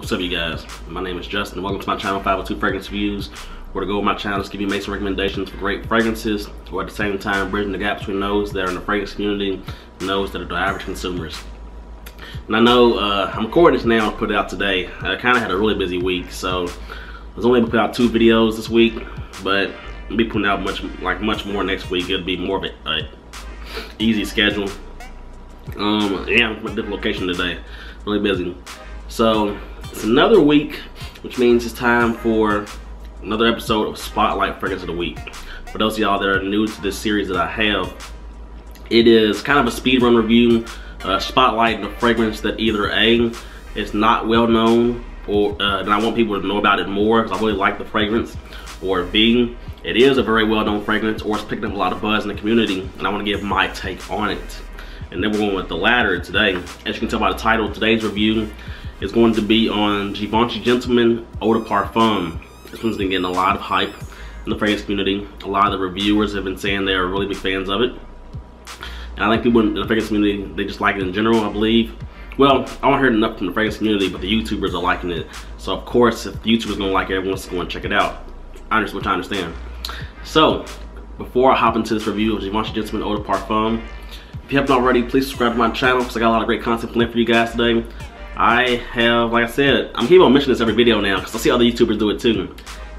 What's up, you guys? My name is Justin. Welcome to my channel, 502 Fragrance Reviews, where the goal of my channel is to give you amazing recommendations for great fragrances, while at the same time bridging the gap between those that are in the fragrance community and those that are the average consumers. And I know I'm recording this now and put it out today. I kind of had a really busy week, so I was only able to put out 2 videos this week, but I'll be putting out much more next week. It'll be more of a easy schedule. Yeah, I'm at a different location today. Really busy. So it's another week, which means it's time for another episode of Spotlight Fragrance of the Week. For those of y'all that are new to this series that I have, it is kind of a speed run review, spotlighting a fragrance that either A, is not well known, or and I want people to know about it more because I really like the fragrance, or B, it is a very well known fragrance, or it's picking up a lot of buzz in the community and I want to give my take on it. And then we're going with the latter today. As you can tell by the title, today's review is going to be on Givenchy Gentleman Eau De Parfum. This one's been getting a lot of hype in the fragrance community. A lot of the reviewers have been saying they're really big fans of it. And I think people in the fragrance community, they just like it in general, I believe. Well, I haven't heard enough from the fragrance community, but the YouTubers are liking it. So of course, if the YouTubers gonna like it, everyone's going to check it out. Which I understand. So, before I hop into this review of Givenchy Gentleman Eau De Parfum, if you haven't already, please subscribe to my channel because I got a lot of great content planned for you guys today. I have, like I said, I'm keeping on mentioning this every video now because I see other YouTubers do it too.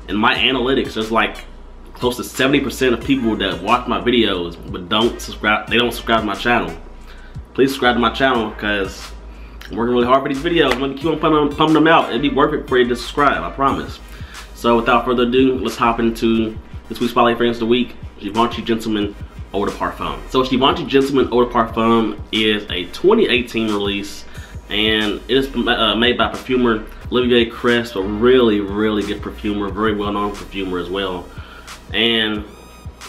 And my analytics, there's like close to 70% of people that watch my videos but don't subscribe. They don't subscribe to my channel. Please subscribe to my channel because I'm working really hard for these videos. I'm gonna keep on pumping them out. It'd be worth it for you to subscribe, I promise. So without further ado, let's hop into this week's Spotlight Fragrance of the Week, Givenchy Gentleman Eau De Parfum. So Givenchy Gentleman Eau De Parfum is a 2018 release, and it is made by perfumer Olivier Cresp, a really good perfumer, very well known perfumer as well. And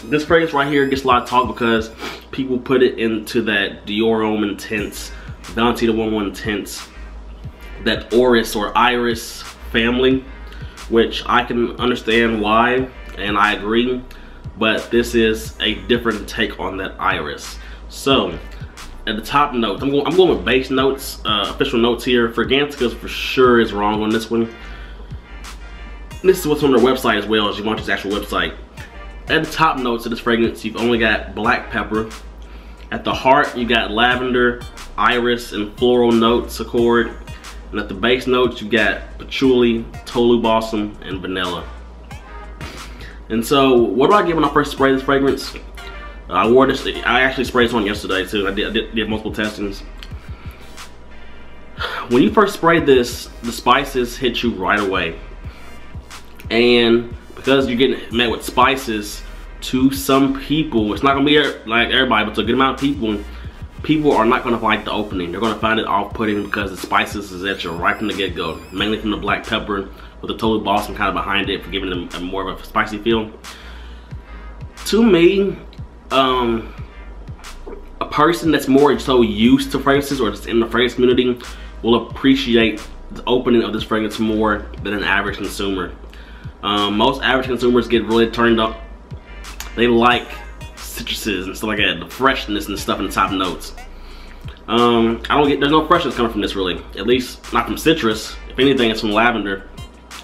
this fragrance right here gets a lot of talk because people put it into that Dior Homme Intense, Valentino 11 Intense, that Oris or Iris family, which I can understand why, and I agree. But this is a different take on that Iris. So, at the top notes, I'm going with base notes, official notes here. Fragrantica for sure is wrong on this one. This is what's on their website as well, as Givenchy's actual website. At the top notes of this fragrance, you've only got black pepper. At the heart, you got lavender, iris, and floral notes accord. And at the base notes, you got patchouli, tolu balsam, and vanilla. And so, what do I get when I first spray this fragrance? I wore this. I actually sprayed this on yesterday too. I did multiple testings. When you first spray this, the spices hit you right away, and because you're getting met with spices, to some people, it's not gonna be like everybody, but to a good amount of people are not gonna like the opening. They're gonna find it off-putting because the spices is at you right from the get-go, mainly from the black pepper with the tolu balsam kind of behind it for giving them a more of a spicy feel. To me, a person that's more so used to fragrances or just in the fragrance community will appreciate the opening of this fragrance more than an average consumer. Most average consumers get really turned up. They like citruses and stuff like that, the freshness and stuff in the top notes. There's no freshness coming from this really, at least not from citrus. If anything, it's from lavender,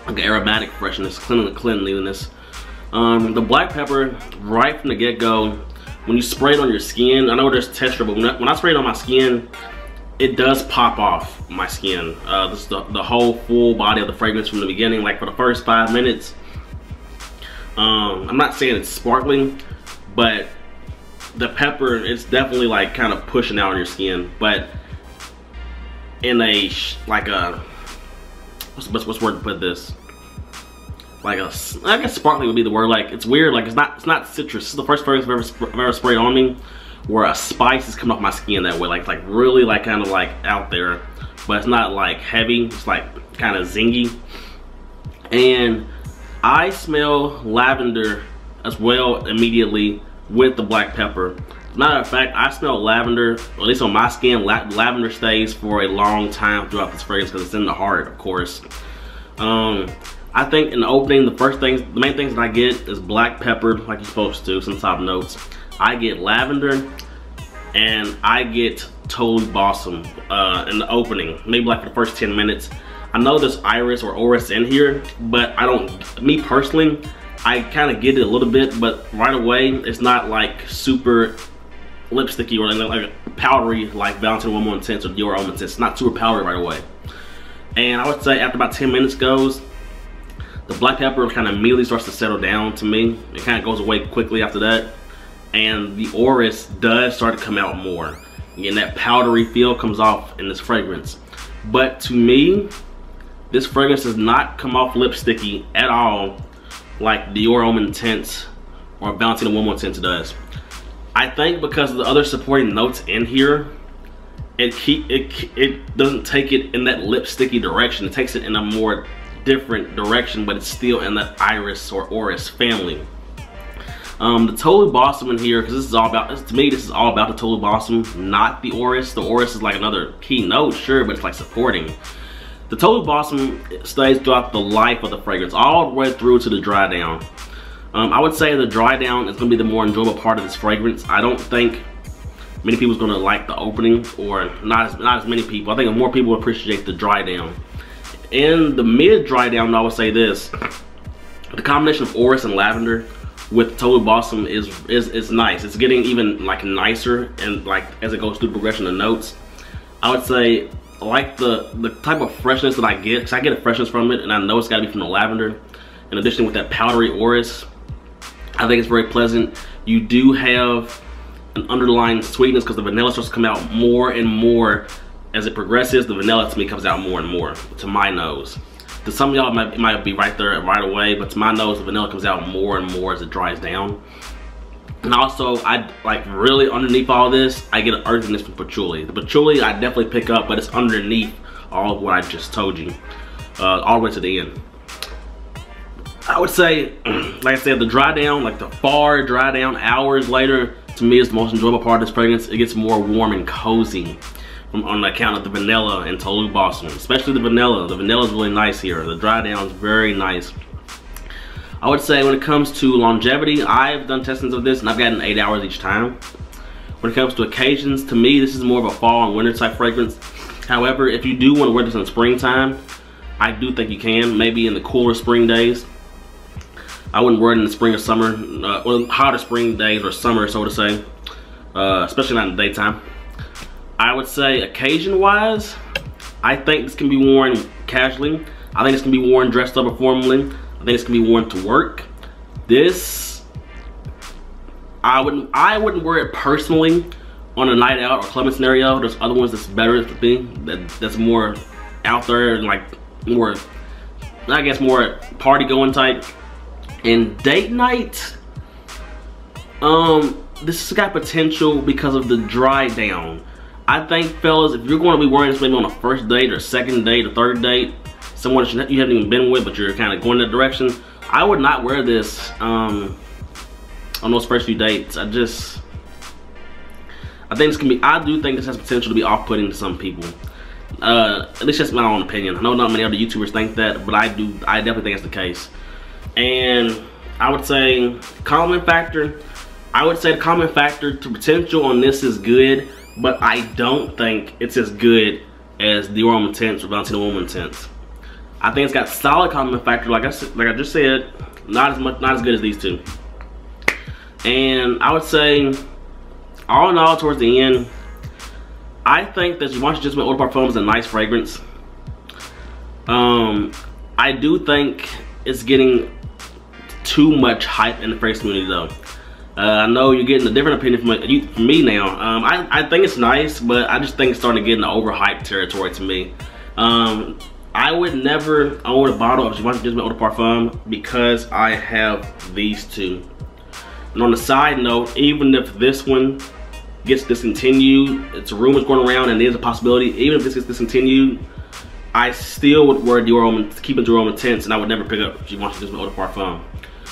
like aromatic freshness, cleanliness. The black pepper, right from the get-go, when you spray it on your skin, I know there's texture, but when I spray it on my skin, it does pop off my skin. This is the whole full body of the fragrance from the beginning, like for the first 5 minutes. I'm not saying it's sparkling, but the pepper, it's definitely like kind of pushing out on your skin, but in a, like a, what's the word to put this? Like a, I guess sparkling would be the word. Like, it's weird, like it's not citrus. This is the first fragrance I've ever sprayed on me where a spice is coming off my skin that way, like really like kind of like out there, but it's not like heavy, it's like kind of zingy. And I smell lavender as well immediately with the black pepper. As a matter of fact, I smell lavender, or at least on my skin, lavender stays for a long time throughout this fragrance because it's in the heart, of course. I think in the opening, the main things that I get is black pepper, like you're supposed to, some top notes. I get lavender, and I get tolu balsam in the opening, maybe like for the first 10 minutes. I know there's iris or orris in here, but I don't, me personally, I kind of get it a little bit, but right away, it's not like super lipsticky or like powdery like Valentino Woman Intense or Dior Homme Intense. It's not super powdery right away. And I would say after about 10 minutes goes, the black pepper kind of immediately starts to settle down to me. It kind of goes away quickly after that. And the orris does start to come out more. And that powdery feel comes off in this fragrance. But to me, this fragrance does not come off lipsticky at all like Dior Homme Intense or Valentino Woman Intense does. I think because of the other supporting notes in here, it doesn't take it in that lipsticky direction. It takes it in a more different direction, but it's still in that iris or orris family. The Tolu Balsam in here, because this is all about, to me, this is all about the Tolu Balsam, not the orris. The orris is like another key note, sure, but it's like supporting. The Tolu Balsam stays throughout the life of the fragrance, all the way through to the dry down. I would say the dry down is going to be the more enjoyable part of this fragrance. I don't think many people's going to like the opening, or not as many people. I think more people appreciate the dry down. In the mid dry down, I would say this: the combination of orris and lavender with Tolu Balsam is nice. It's getting even like nicer, and like as it goes through the progression of notes. I would say I like the type of freshness that I get, because I get a freshness from it, and I know it's got to be from the lavender. In addition with that powdery orris, I think it's very pleasant. You do have an underlying sweetness because the vanilla starts to come out more and more as it progresses. The vanilla to me comes out more and more to my nose. To some of y'all it might be right there right away, but to my nose the vanilla comes out more and more as it dries down. And also, I like really underneath all this, I get an earthiness from patchouli. The patchouli I definitely pick up, but it's underneath all of what I just told you, all the way to the end. I would say, like I said, the dry down, like the far dry down hours later, to me is the most enjoyable part of this fragrance. It gets more warm and cozy on account of the vanilla and Tolu Balsam, especially the vanilla. The vanilla is really nice here. The dry down is very nice. I would say when it comes to longevity, I've done testings of this and I've gotten 8 hours each time. When it comes to occasions, to me, this is more of a fall and winter type fragrance. However, if you do want to wear this in the springtime, I do think you can, maybe in the cooler spring days. I wouldn't wear it in the spring or summer, well, hotter spring days or summer, so to say, especially not in the daytime. I would say occasion-wise, I think this can be worn casually. I think this can be worn dressed up or formally. I think this can be worn to work. This, I wouldn't wear it personally on a night out or clubbing scenario. There's other ones that's better to me, that's more out there and like more, I guess, more party going type. In date night, this has got potential because of the dry down. I think, fellas, if you're going to be wearing this maybe on a first date or second date or third date, someone that you haven't even been with but you're kind of going that direction, I would not wear this on those first few dates. I think this can be, I do think this has potential to be off-putting to some people. At least that's my own opinion. I know not many other YouTubers think that, but I definitely think that's the case. And I would say calming factor, I would say the calming factor to potential on this is good, but I don't think it's as good as Dior Homme Intense or Valentino Woman Intense. I think it's got solid calming factor, like I just said, not as good as these two. And I would say, all in all, towards the end, I think that Givenchy just Eau De Parfum is a nice fragrance. I do think it's getting too much hype in the fragrance community though. I know you're getting a different opinion from me now. I think it's nice, but I just think it's starting to get in the overhyped territory to me. I would never own a bottle of Givenchy Eau De Parfum because I have these two. And on the side note, even if this one gets discontinued, it's rumors going around and there's a possibility, even if this gets discontinued, I still would wear Dior Homme, keep it Dior Homme Intense, and I would never pick up Givenchy Eau De Parfum.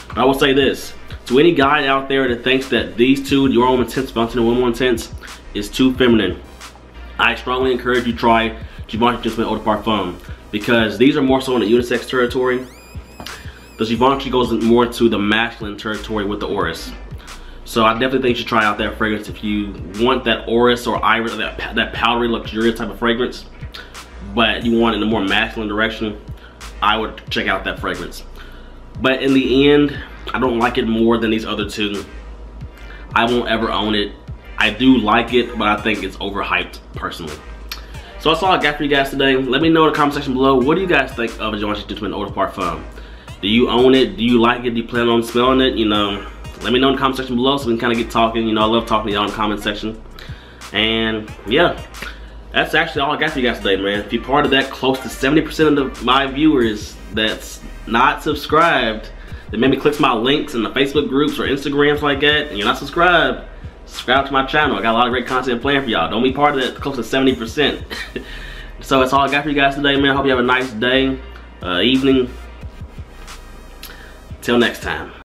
But I will say this, to any guy out there that thinks that these two, Dior Homme Intense, Valentino Woman Intense, is too feminine, I strongly encourage you to try Givenchy Eau De Parfum, because these are more so in the unisex territory. The Givenchy goes more into the masculine territory with the orris. So I definitely think you should try out that fragrance if you want that orris or iris, that powdery luxurious type of fragrance. but you want it in a more masculine direction, I would check out that fragrance. But in the end, I don't like it more than these other two. I won't ever own it. I do like it, but I think it's overhyped personally. So that's all I got for you guys today. Let me know in the comment section below, what do you guys think of a Givenchy Gentleman Eau De Parfum? Do you own it? Do you like it? Do you plan on smelling it? You know, let me know in the comment section below so we can kind of get talking. You know, I love talking to y'all in the comment section. And yeah, that's actually all I got for you guys today, man. If you're part of that close to 70% of my viewers that's not subscribed, then maybe click my links in the Facebook groups or Instagrams like that, and you're not subscribed, subscribe to my channel. I got a lot of great content planned for y'all. Don't be part of that close to 70%. So that's all I got for you guys today, man. I hope you have a nice day, evening. Till next time.